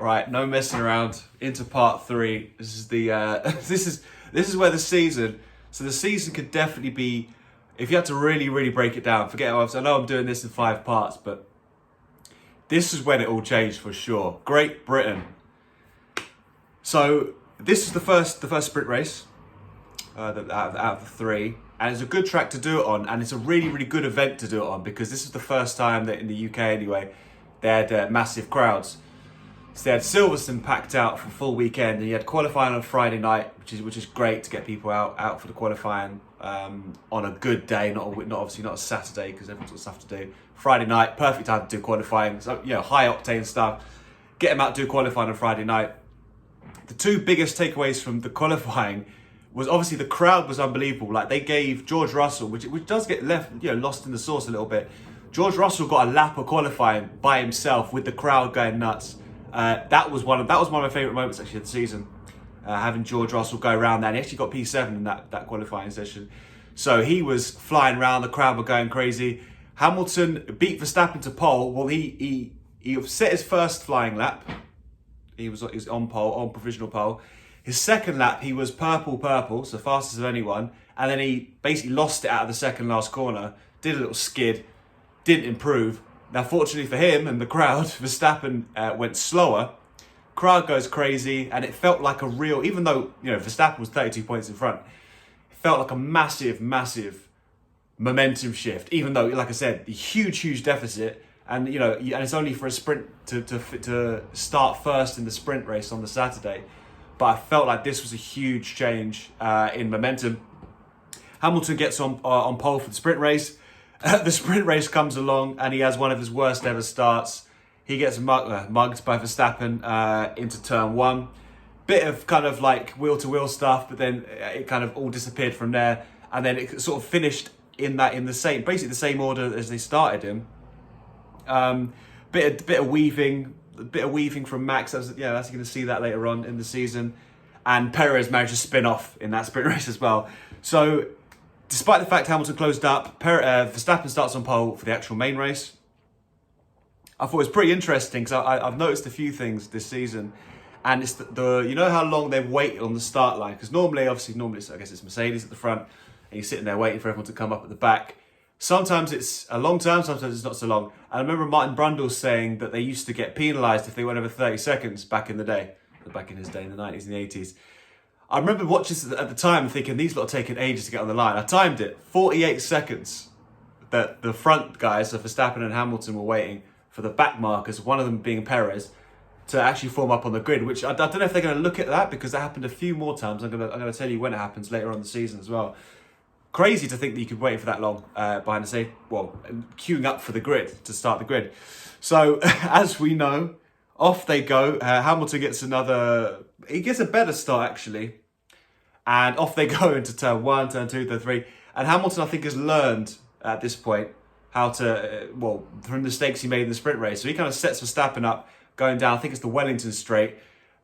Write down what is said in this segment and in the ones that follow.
Right, no messing around. Into part 3. This is the this is where the season. So the season could definitely be, if you had to really break it down. Forget I know I'm doing this in 5 parts, but this is when it all changed for sure. Great Britain. So this is the first sprint race out of the 3, and it's a good track to do it on, and it's a really good event to do it on because this is the first time that in the UK anyway they had massive crowds. So they had Silverstone packed out for a full weekend, and you had qualifying on Friday night, which is great to get people out for the qualifying on a good day, not obviously not a Saturday because everyone's got stuff to do. Friday night, perfect time to do qualifying. So high octane stuff. Get them out to do qualifying on Friday night. The 2 biggest takeaways from the qualifying was obviously the crowd was unbelievable. Like they gave George Russell, which does get lost in the sauce a little bit. George Russell got a lap of qualifying by himself with the crowd going nuts. That was one of my favourite moments actually of the season. Having George Russell go around there, and he actually got P7 in that qualifying session. So he was flying around, the crowd were going crazy. Hamilton beat Verstappen to pole. Well, he set his first flying lap. He was on provisional pole. His second lap, he was purple, so fastest of anyone. And then he basically lost it out of the second last corner. Did a little skid, didn't improve. Now, fortunately for him and the crowd, Verstappen went slower. Crowd goes crazy, and it felt like a real, even though Verstappen was 32 points in front, it felt like a massive momentum shift. Even though, like I said, the huge deficit, and and it's only for a sprint to start first in the sprint race on the Saturday. But I felt like this was a huge change in momentum. Hamilton gets on pole for the sprint race. The sprint race comes along, and he has one of his worst ever starts. He gets mugged by Verstappen into turn 1. Bit of kind of like wheel-to-wheel stuff, but then it kind of all disappeared from there. And then it sort of finished basically the same order as they started him. Bit of weaving from Max. That's you're going to see that later on in the season. And Perez managed to spin off in that sprint race as well. So despite the fact Hamilton closed up, Verstappen starts on pole for the actual main race. I thought it was pretty interesting because I've noticed a few things this season, and it's the how long they've waited on the start line, because normally I guess it's Mercedes at the front, and you're sitting there waiting for everyone to come up at the back. Sometimes it's a long time, sometimes it's not so long. And I remember Martin Brundle saying that they used to get penalised if they went over 30 seconds back in the day, back in his day in the 90s and the 80s. I remember watching this at the time and thinking, these lot are taking ages to get on the line. I timed it, 48 seconds that the front guys, so Verstappen and Hamilton, were waiting for the back markers, one of them being Perez, to actually form up on the grid, which I don't know if they're going to look at that because that happened a few more times. I'm going to tell you when it happens later on in the season as well. Crazy to think that you could wait for that long behind the safe, queuing up for the grid, to start the grid. So, as we know, off they go. Hamilton gets he gets a better start actually. And off they go into turn 1, turn 2, turn 3. And Hamilton, I think, has learned at this point how to, from the mistakes he made in the sprint race. So he kind of sets Verstappen up going down, I think it's the Wellington straight.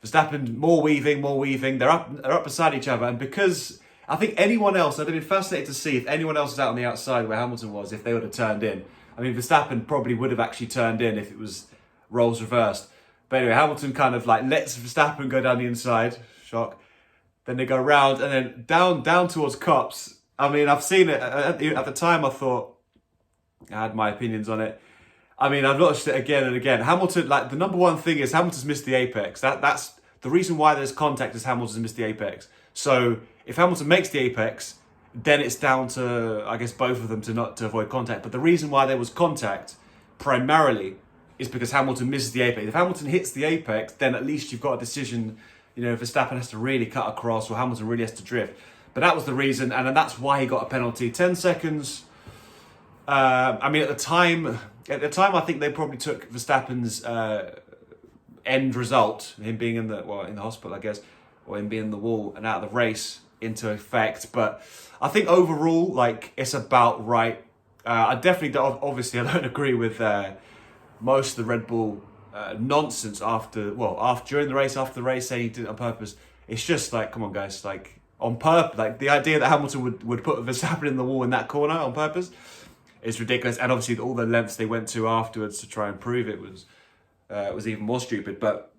Verstappen, more weaving. They're up beside each other. And because I think anyone else, I'd have been fascinated to see if anyone else was out on the outside where Hamilton was, if they would have turned in. I mean, Verstappen probably would have actually turned in if it was roles reversed. But anyway, Hamilton kind of like lets Verstappen go down the inside. Shock. Then they go round and then down towards Copse. I mean, I've seen it. At the time, I thought, I had my opinions on it. I mean, I've watched it again and again. Hamilton, like, the number one thing is Hamilton's missed the apex. That's the reason why there's contact is Hamilton's missed the apex. So if Hamilton makes the apex, then it's down to, I guess, both of them to avoid contact. But the reason why there was contact primarily is because Hamilton misses the apex. If Hamilton hits the apex, then at least you've got a decision. Verstappen has to really cut across, or Hamilton really has to drift. But that was the reason, and that's why he got a penalty. 10 seconds. I mean, at the time, I think they probably took Verstappen's end result, him being in the hospital, I guess, or him being in the wall and out of the race, into effect. But I think overall, like, it's about right. I definitely, obviously, I don't agree with most of the Red Bull nonsense during the race, after the race, saying he did it on purpose. It's just like, come on, guys, like, on purpose. Like, the idea that Hamilton would put Verstappen in the wall in that corner on purpose is ridiculous. And obviously, all the lengths they went to afterwards to try and prove it was even more stupid. But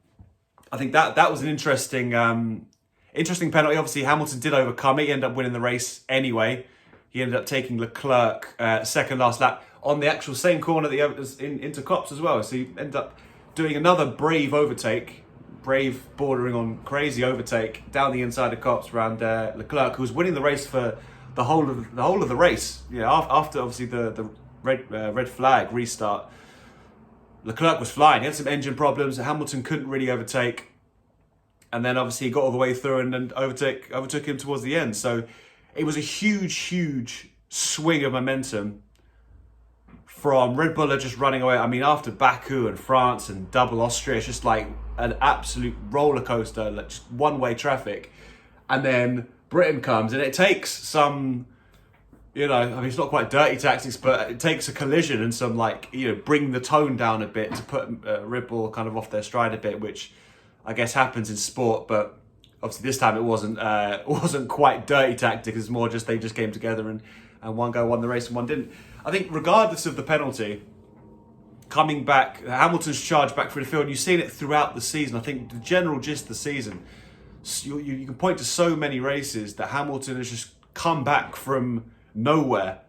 I think that was an interesting penalty. Obviously, Hamilton did overcome it. He ended up winning the race anyway. He ended up taking Leclerc second last lap on the actual same corner that he into Copse as well. So he ended up doing another brave overtake, brave bordering on crazy overtake down the inside of Copse around Leclerc, who was winning the race for the whole of the race. After obviously the red flag restart, Leclerc was flying. He had some engine problems. Hamilton couldn't really overtake, and then obviously he got all the way through and overtook him towards the end. So it was a huge swing of momentum from Red Bull are just running away. I mean, after Baku and France and double Austria, it's just like an absolute roller coaster, like just one-way traffic. And then Britain comes, and it takes some, I mean, it's not quite dirty tactics, but it takes a collision and some bring the tone down a bit to put Red Bull kind of off their stride a bit, which I guess happens in sport, but obviously this time it wasn't quite dirty tactics. It's more just they just came together and one guy won the race and one didn't. I think regardless of the penalty, coming back, Hamilton's charged back through the field, and you've seen it throughout the season. I think the general gist of the season, you can point to so many races that Hamilton has just come back from nowhere,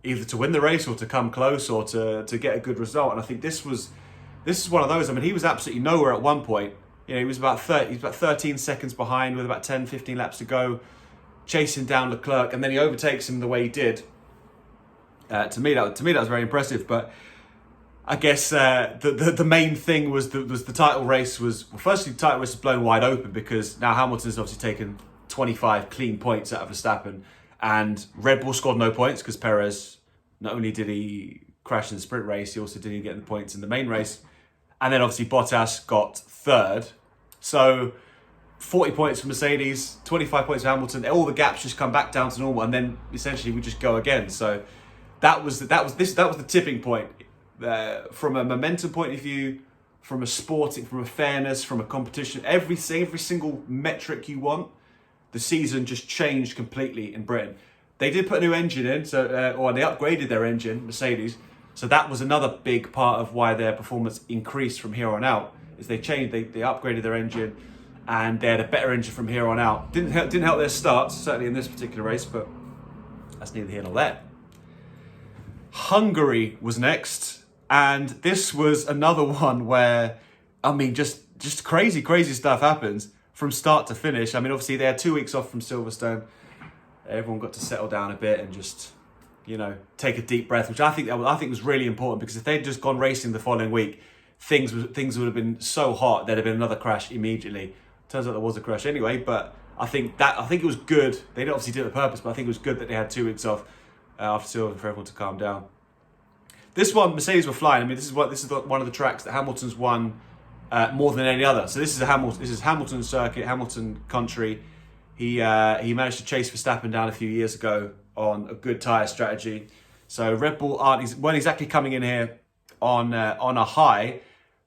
either to win the race or to come close or to get a good result. And I think this is one of those. I mean, he was absolutely nowhere at one point. He was about 13 seconds behind with about 10, 15 laps to go, chasing down Leclerc, and then he overtakes him the way he did. To me, that was very impressive. But I guess the main thing was the title race firstly the title race was blown wide open because now Hamilton's obviously taken 25 clean points out of Verstappen, and Red Bull scored no points because Perez, not only did he crash in the sprint race, he also didn't get the points in the main race. And then obviously Bottas got third. So 40 points for Mercedes, 25 points for Hamilton. All the gaps just come back down to normal, and then essentially we just go again. So that was the tipping point. From a momentum point of view, from a sporting, from a fairness, from a competition, every single metric you want, the season just changed completely in Britain. They did put a new engine in, or they upgraded their engine, Mercedes. So that was another big part of why their performance increased from here on out. Is they upgraded their engine, and they had a better engine from here on out. Didn't help their starts, certainly in this particular race, but that's neither here nor there. Hungary was next, and this was another one where, I mean, just crazy stuff happens from start to finish. I mean, obviously they had 2 weeks off from Silverstone. Everyone got to settle down a bit and just, take a deep breath, which I think was really important, because if they'd just gone racing the following week, things would have been so hot there'd have been another crash immediately. Turns out there was a crash anyway, but I think it was good. They obviously did it on purpose, but I think it was good that they had 2 weeks off after Silverstone for everyone to calm down. This one, Mercedes were flying. I mean, this is one of the tracks that Hamilton's won more than any other. So this is Hamilton's circuit, Hamilton country. He managed to chase Verstappen down a few years ago on a good tyre strategy. So Red Bull weren't exactly coming in here on a high.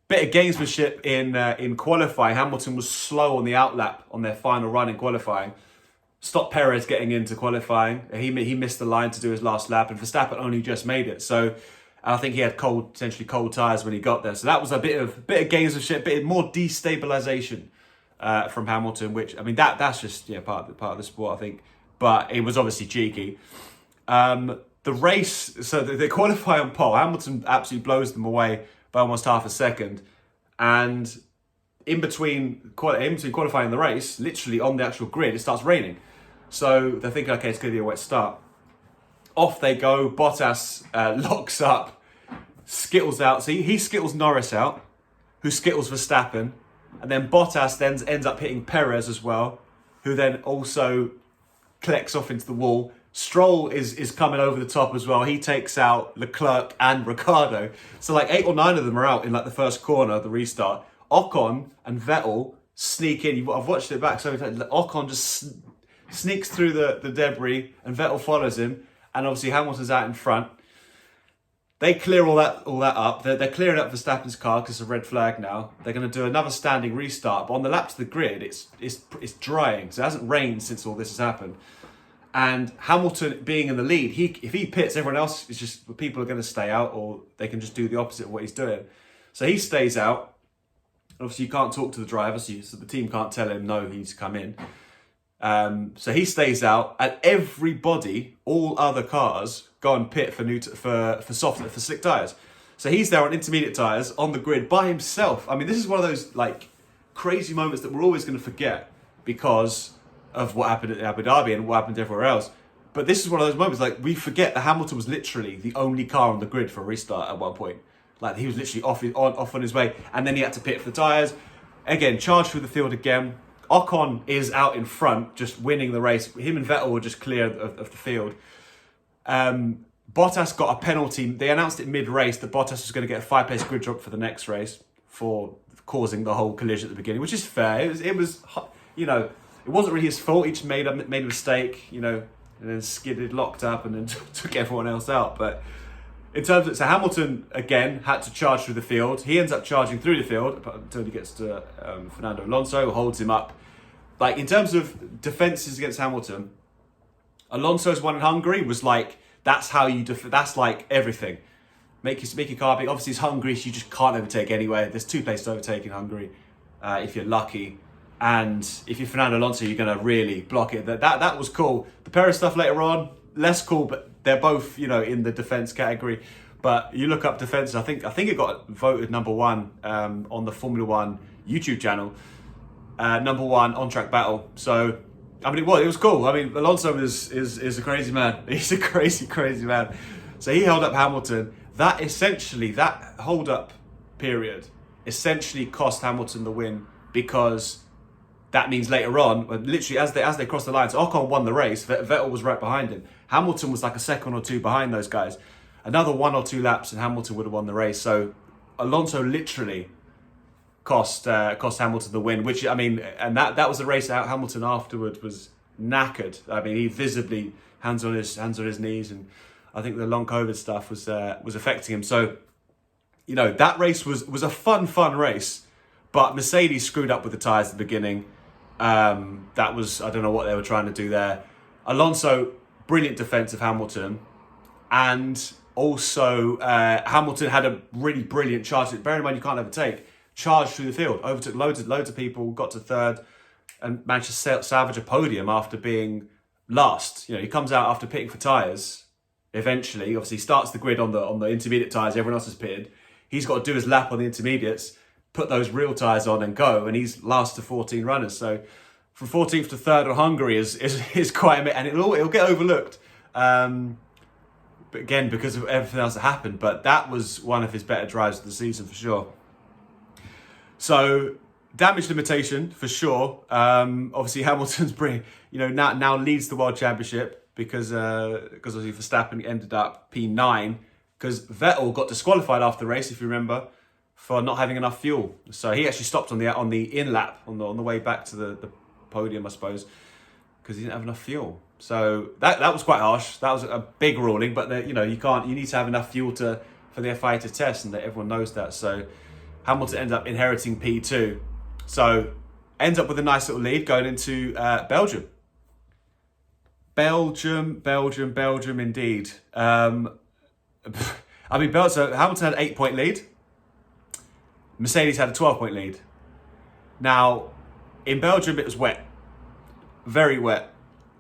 Bit of gamesmanship in qualifying. Hamilton was slow on the outlap on their final run in qualifying. Stopped Perez getting into qualifying. He missed the line to do his last lap, and Verstappen only just made it. So I think he had potentially cold tyres when he got there. So that was a bit of gamesmanship, bit more destabilisation from Hamilton. Which, I mean, that's just part of the sport, I think. But it was obviously cheeky. The race, so they qualify on pole. Hamilton absolutely blows them away by almost half a second, and in between qualifying the race, literally on the actual grid, it starts raining. So they're thinking, okay, it's going to be a wet start. Off they go. Bottas locks up, skittles out. So he skittles Norris out, who skittles Verstappen, and then Bottas then ends up hitting Perez as well, who then also collects off into the wall. Stroll is coming over the top as well. He takes out Leclerc and Ricciardo. So 8 or 9 of them are out in the first corner of the restart. Ocon and Vettel sneak in. I've watched it back so many times. Ocon just sneaks through the debris, and Vettel follows him. And obviously Hamilton's out in front. They clear all that up. They're clearing up Verstappen's car because it's a red flag now. They're going to do another standing restart. But on the lap to the grid, it's drying. So it hasn't rained since all this has happened. And Hamilton being in the lead, if he pits, everyone else is just, people are going to stay out, or they can just do the opposite of what he's doing. So he stays out. obviously you can't talk to the driver, so the team can't tell him, no, he's come in. So he stays out, and everybody, all other cars, go and pit for slick tyres. So he's there on intermediate tyres on the grid by himself. I mean, this is one of those like crazy moments that we're always going to forget because of what happened at Abu Dhabi and what happened everywhere else. But this is one of those moments, like, we forget that Hamilton was literally the only car on the grid for a restart at one point. Like, he was literally off on his way, and then he had to pit for tyres. Again, charged through the field again. Ocon is out in front, just winning the race. Him and Vettel were just clear of the field. Bottas got a penalty. They announced it mid-race that Bottas was going to get a 5-place grid drop for the next race for causing the whole collision at the beginning, which is fair. It was, you know, it wasn't really his fault. He just made a mistake, you know, and then skidded, locked up, and then took everyone else out. But in terms of, so Hamilton again had to charge through the field. He ends up charging through the field until he gets to Fernando Alonso, who holds him up. Like, in terms of defenses against Hamilton, Alonso's one in Hungary was like, that's how you that's like everything. Make your car big. Obviously, it's Hungary, so you just can't overtake anywhere. There's 2 places to overtake in Hungary, if you're lucky. And if you're Fernando Alonso, you're going to really block it. That was cool. The Perez stuff later on, less cool, but they're both, you know, in the defense category. But you look up defense, I think it got voted number 1 on the Formula 1 YouTube channel. Number 1 on track battle. So, I mean, it was cool. I mean, Alonso is a crazy man. He's a crazy man. So he held up Hamilton. That hold up period essentially cost Hamilton the win, because that means later on, literally as they crossed the line, so Ocon won the race. Vettel was right behind him. Hamilton was like a second or 2 behind those guys. Another 1 or 2 laps and Hamilton would have won the race. So Alonso literally cost Hamilton the win, which, I mean, and that was the race out. Hamilton afterward was knackered. I mean, he visibly hands on his knees, and I think the long COVID stuff was affecting him. So, you know, that race was a fun race, but Mercedes screwed up with the tyres at the beginning. That was, I don't know what they were trying to do there. Alonso, brilliant defense of Hamilton, and also Hamilton had a really brilliant charge. Bear in mind, you can't overtake. Charged through the field, overtook loads of people, got to 3rd, and managed to salvage a podium after being last. You know, he comes out after pitting for tyres. Eventually, obviously, starts the grid on the intermediate tyres. Everyone else has pitted. He's got to do his lap on the intermediates, put those real tyres on, and go. And he's last to 14 runners. So from 14th to 3rd on Hungary is quite a bit, and it'll get overlooked. But again, because of everything else that happened. But that was one of his better drives of the season for sure. So, damage limitation for sure. Obviously, Hamilton's now leads the World Championship because obviously Verstappen ended up P9 because Vettel got disqualified after the race, if you remember, for not having enough fuel. So he actually stopped on the in lap on the way back to the podium, I suppose, because he didn't have enough fuel. So that was quite harsh. That was a big ruling, but you need to have enough fuel for the FIA to test, and that everyone knows that. So Hamilton ends up inheriting P2. So ends up with a nice little lead going into Belgium. Belgium indeed. So Hamilton had an 8-point lead. Mercedes had a 12-point lead. Now, in Belgium, it was wet. Very wet.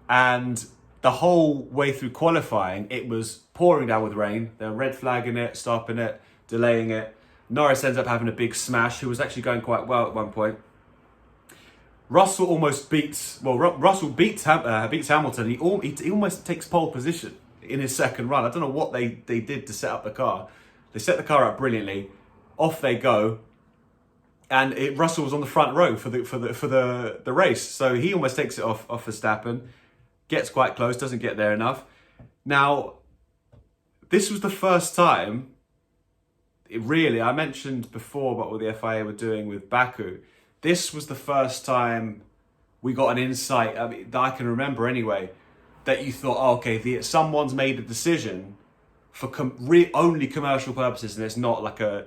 And the whole way through qualifying, it was pouring down with rain. They were red flagging it, stopping it, delaying it. Norris ends up having a big smash, who was actually going quite well at one point. Russell beats Hamilton. He almost takes pole position in his second run. I don't know what they did to set up the car. They set the car up brilliantly. Off they go, and Russell was on the front row for the race, so he almost takes it off Verstappen. Gets quite close, doesn't get there enough. Now, this was the first time. I mentioned before about what the FIA were doing with Baku. This was the first time we got an insight, that I can remember anyway, that you thought, someone's made a decision for only commercial purposes, and it's not a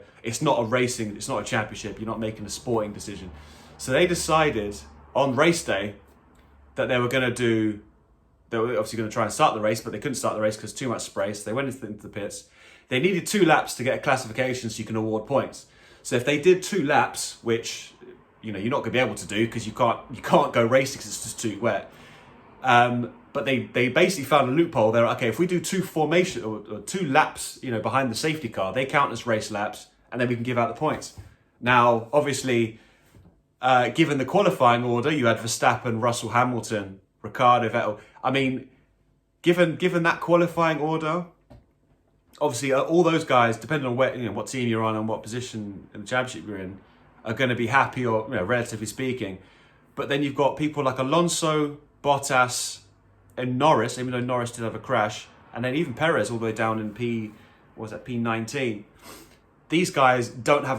championship. You're not making a sporting decision. So they decided on race day that they were obviously going to try and start the race, but they couldn't start the race because too much spray. So they went into the pits. They needed 2 laps to get a classification so you can award points. So if they did 2 laps, which you're not going to be able to do because you can't go racing because it's just too wet. But they basically found a loophole. They're like, okay, if we do 2 formation or 2 laps, behind the safety car, they count as race laps, and then we can give out the points. Now, obviously, given the qualifying order, you had Verstappen, Russell, Hamilton, Ricciardo, Vettel. I mean, given that qualifying order, obviously all those guys, depending on what team you're on and what position in the championship you're in, are going to be happy, or relatively speaking. But then you've got people like Alonso, Bottas, and Norris, even though Norris did have a crash, and then even Perez all the way down in P19. These guys didn't have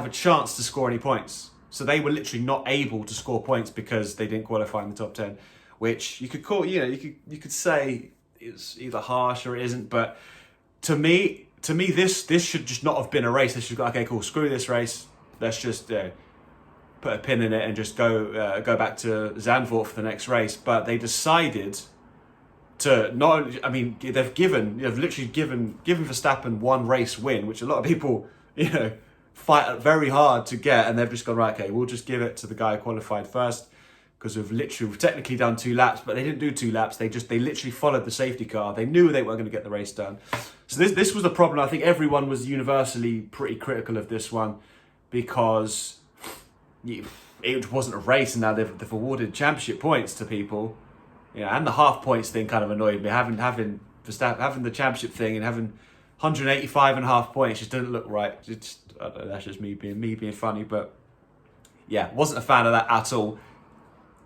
a chance to score any points, so they were literally not able to score points because they didn't qualify in the top 10, which you could call, you could say it's either harsh or it isn't. But to me, this should just not have been a race. They should go, okay, cool, screw this race. Let's just put a pin in it and just go back to Zandvoort for the next race. But they decided to not. I mean, they've literally given Verstappen 1 race win, which a lot of people fight very hard to get, and they've just gone, right, okay, we'll just give it to the guy who qualified first because we've technically done 2 laps, but they didn't do 2 laps. They literally followed the safety car. They knew they weren't going to get the race done. So this was the problem. I think everyone was universally pretty critical of this one because it wasn't a race, and now they've awarded championship points to people. And the half points thing kind of annoyed me. Having Verstappen having the championship thing and having 185.5 points just didn't look right. I don't know, that's just me being funny, but yeah, wasn't a fan of that at all.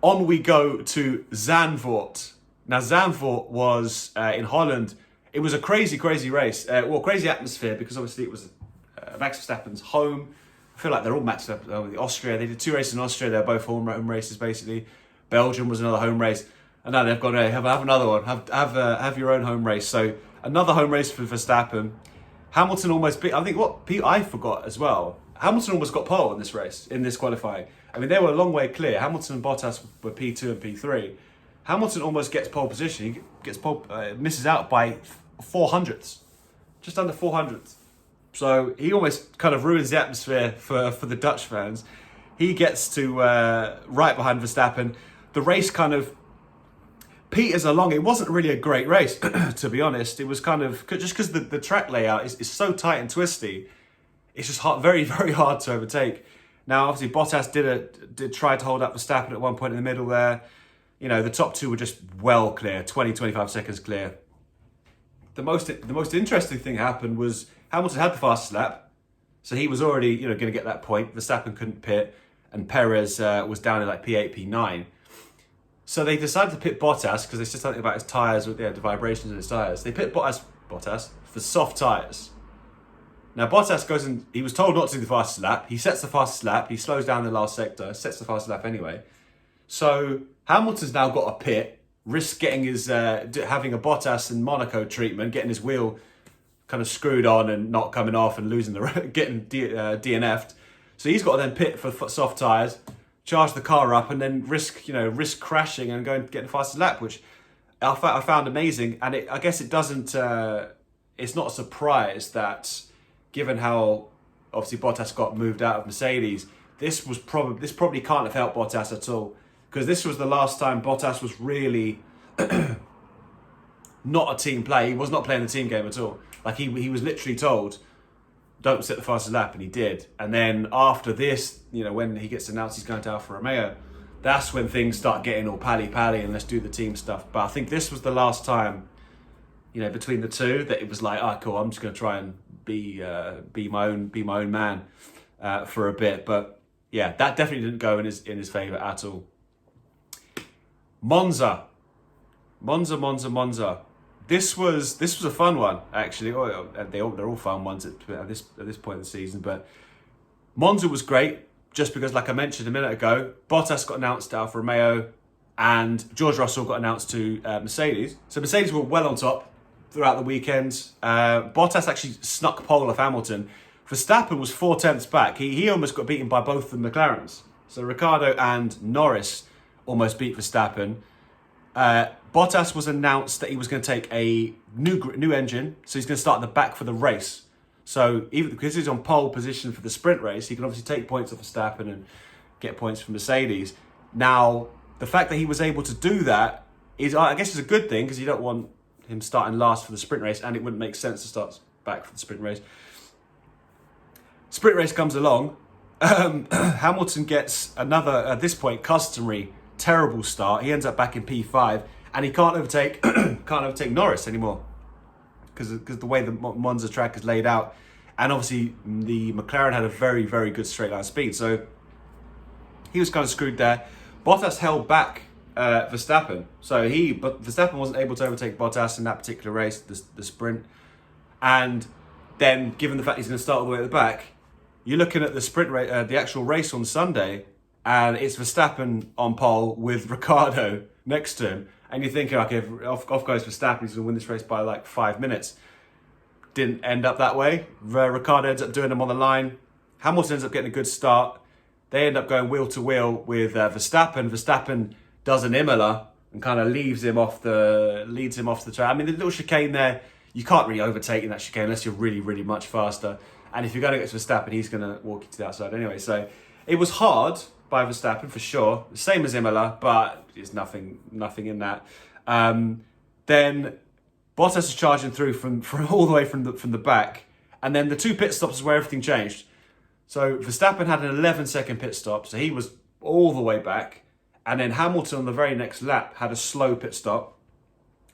On we go to Zandvoort. Now Zandvoort was in Holland. It was a crazy race. Crazy atmosphere because obviously it was Max Verstappen's home. I feel like they're all Max Verstappen. Austria, they did 2 races in Austria. They're both home races basically. Belgium was another home race. And now they've gone, hey, have another one. Have your own home race. So another home race for Verstappen. Hamilton almost beat. I think I forgot as well. Hamilton almost got pole in this race, in this qualifying. I mean, they were a long way clear. Hamilton and Bottas were P2 and P3. Hamilton almost gets pole position. He gets pole, misses out by 400ths, just under 400ths. So he almost kind of ruins the atmosphere for the Dutch fans. He gets to right behind Verstappen. The race kind of peters along. It wasn't really a great race, to be honest. It was kind of, just because the track layout is so tight and twisty, it's just very, very hard to overtake. Now, obviously, Bottas did try to hold up Verstappen at one point in the middle there. The top 2 were just well clear, 20, 25 seconds clear. The most interesting thing happened was Hamilton had the fastest lap, so he was already going to get that point. Verstappen couldn't pit, and Perez was down in like P8, P9. So they decided to pit Bottas because they said something about his tyres, with the vibrations in his tyres. They pit Bottas for soft tyres. Now Bottas goes and he was told not to do the fastest lap. He sets the fastest lap. He slows down the last sector, sets the fastest lap anyway. So Hamilton's now got a pit, risk getting his having a Bottas and Monaco treatment, getting his wheel kind of screwed on and not coming off and losing getting DNF'd. So he's got to then pit for soft tyres, charge the car up, and then risk crashing and going to get the fastest lap, which I found amazing. And I guess it doesn't. It's not a surprise that, given how obviously Bottas got moved out of Mercedes, this probably can't have helped Bottas at all, because this was the last time Bottas was really not a team player. He was not playing the team game at all. Like he was literally told, don't set the fastest lap, and he did. And then after this, when he gets announced he's going to Alfa Romeo, that's when things start getting all pally and let's do the team stuff. But I think this was the last time, between the two, that it was like, cool, I'm just going to try and be my own man for a bit. But yeah, that definitely didn't go in his favour at all. Monza. This was a fun one, actually. They're all fun ones at this point in the season. But Monza was great, just because, like I mentioned a minute ago, Bottas got announced to Alfa Romeo and George Russell got announced to Mercedes. So Mercedes were well on top throughout the weekend. Bottas actually snuck pole off Hamilton. Verstappen was 4 tenths back. He almost got beaten by both the McLarens. So Ricciardo and Norris almost beat Verstappen. Bottas was announced that he was going to take a new engine, so he's going to start at the back for the race. So even because he's on pole position for the sprint race, he can obviously take points off Verstappen and get points from Mercedes. Now, the fact that he was able to do that is, I guess, is a good thing, because you don't want him starting last for the sprint race, and it wouldn't make sense to start back for the sprint race. Sprint race comes along. Hamilton gets another, at this point, customary terrible start. He ends up back in P5, and he can't overtake Norris anymore, because the way the Monza track is laid out, and obviously the McLaren had a very, very good straight line speed, so he was kind of screwed there. Bottas held back Verstappen, but Verstappen wasn't able to overtake Bottas in that particular race, the sprint. And then, given the fact he's going to start all the way at the back, you're looking at the sprint race, the actual race on Sunday, and it's Verstappen on pole with Ricciardo next to him, and you're thinking, okay, off goes Verstappen, he's going to win this race by like 5 minutes. Didn't end up that way. Ricciardo ends up doing them on the line. Hamilton ends up getting a good start. They end up going wheel to wheel with Verstappen. Verstappen does an Imola and kind of leads him off the track. I mean, the little chicane there, you can't really overtake in that chicane unless you're really, really much faster. And if you're going to get to Verstappen, he's going to walk you to the outside anyway. So it was hard by Verstappen for sure. Same as Imola, but there's nothing in that. Then Bottas is charging through from all the way from the back, and then the 2 pit stops is where everything changed. So Verstappen had an 11-second pit stop, so he was all the way back. And then Hamilton on the very next lap had a slow pit stop.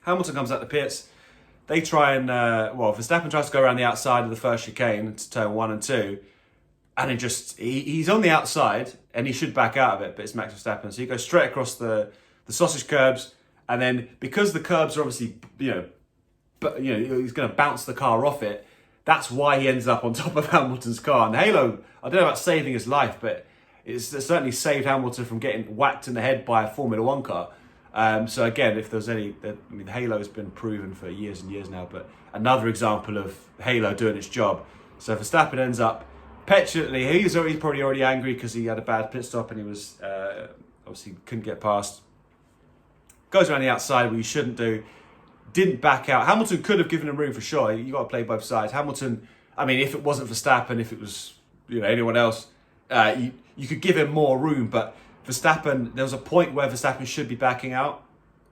Hamilton comes out the pits. They try and, Verstappen tries to go around the outside of the first chicane to turn 1 and 2. And he's on the outside and he should back out of it, but it's Max Verstappen. So he goes straight across the sausage curbs. And then because the curbs are obviously, he's going to bounce the car off it. That's why he ends up on top of Hamilton's car. And Halo, I don't know about saving his life, but it's certainly saved Hamilton from getting whacked in the head by a Formula One car. So again, if there's Halo has been proven for years and years now, but another example of Halo doing its job. So Verstappen ends up petulantly, he's probably already angry because he had a bad pit stop and he was obviously couldn't get past. Goes around the outside where you shouldn't do. Didn't back out. Hamilton could have given him room for sure. You got to play both sides. Hamilton, I mean, if it wasn't Verstappen, if it was anyone else, you could give him more room. But Verstappen, there was a point where Verstappen should be backing out,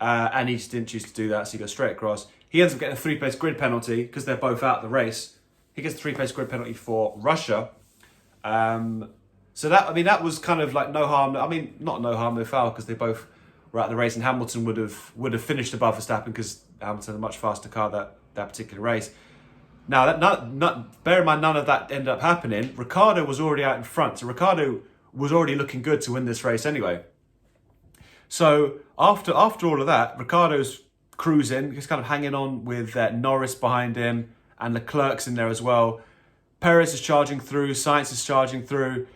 and he just didn't choose to do that. So he goes straight across. He ends up getting a 3-place grid penalty because they're both out of the race. He gets a 3-place grid penalty for Russia. So that was kind of like no harm. I mean, not no harm, no foul, because they both were out of the race, and Hamilton would have finished above Verstappen because Hamilton had a much faster car that particular race. Now, bear in mind, none of that ended up happening. Ricciardo was already out in front, so Ricciardo was already looking good to win this race anyway. So after all of that, Ricciardo's cruising, he's kind of hanging on with Norris behind him, and Leclerc's in there as well. Perez is charging through, Sainz is charging through.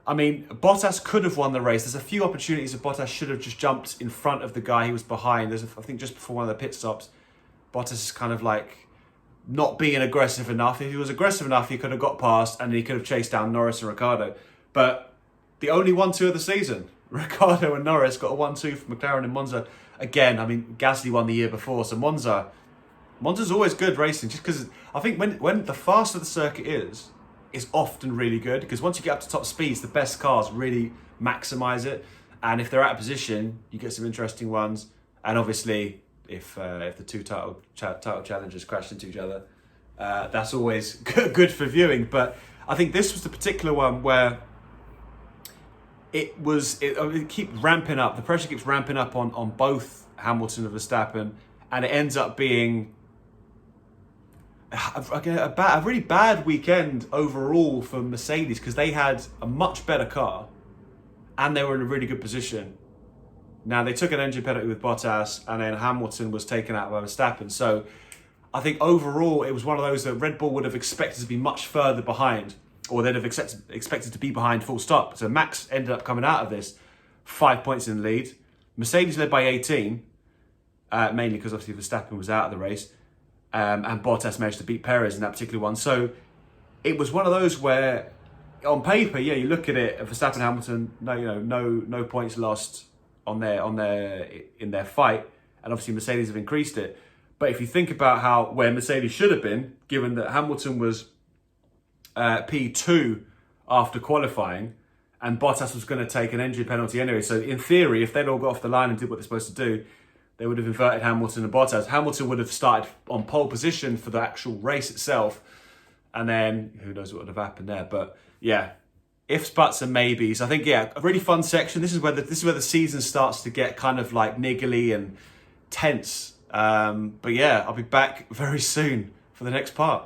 I mean, Bottas could have won the race. There's a few opportunities that Bottas should have just jumped in front of the guy he was behind. I think just before one of the pit stops, Bottas is kind of like not being aggressive enough. If he was aggressive enough, he could have got past and he could have chased down Norris and Ricciardo. But the only 1-2 of the season, Ricciardo and Norris got a 1-2 from McLaren in Monza. Again, I mean, Gasly won the year before, so Monza's always good racing, just because I think when the faster the circuit is often really good, because once you get up to top speeds, the best cars really maximise it, and if they're out of position, you get some interesting ones. And obviously, if the two title challengers crash into each other, that's always good for viewing. But I think this was the particular one where it keeps ramping up. The pressure keeps ramping up on both Hamilton and Verstappen, and it ends up being a really bad weekend overall for Mercedes, because they had a much better car and they were in a really good position. Now, they took an engine penalty with Bottas, and then Hamilton was taken out by Verstappen. So I think overall it was one of those that Red Bull would have expected to be much further behind, or they'd have expected to be behind full stop. So Max ended up coming out of this 5 points in the lead. Mercedes led by 18, mainly because obviously Verstappen was out of the race. And Bottas managed to beat Perez in that particular one. So it was one of those where, on paper, you look at it, Verstappen, Hamilton, no points lost in their fight, and obviously Mercedes have increased it. But if you think about where Mercedes should have been, given that Hamilton was P2 after qualifying, and Bottas was going to take an entry penalty anyway. So in theory, if they'd all got off the line and did what they're supposed to do, they would have inverted Hamilton and Bottas. Hamilton would have started on pole position for the actual race itself, and then who knows what would have happened there. But yeah, ifs, buts, and maybes. I think, yeah, a really fun section. This is where the season starts to get kind of like niggly and tense. But yeah, I'll be back very soon for the next part.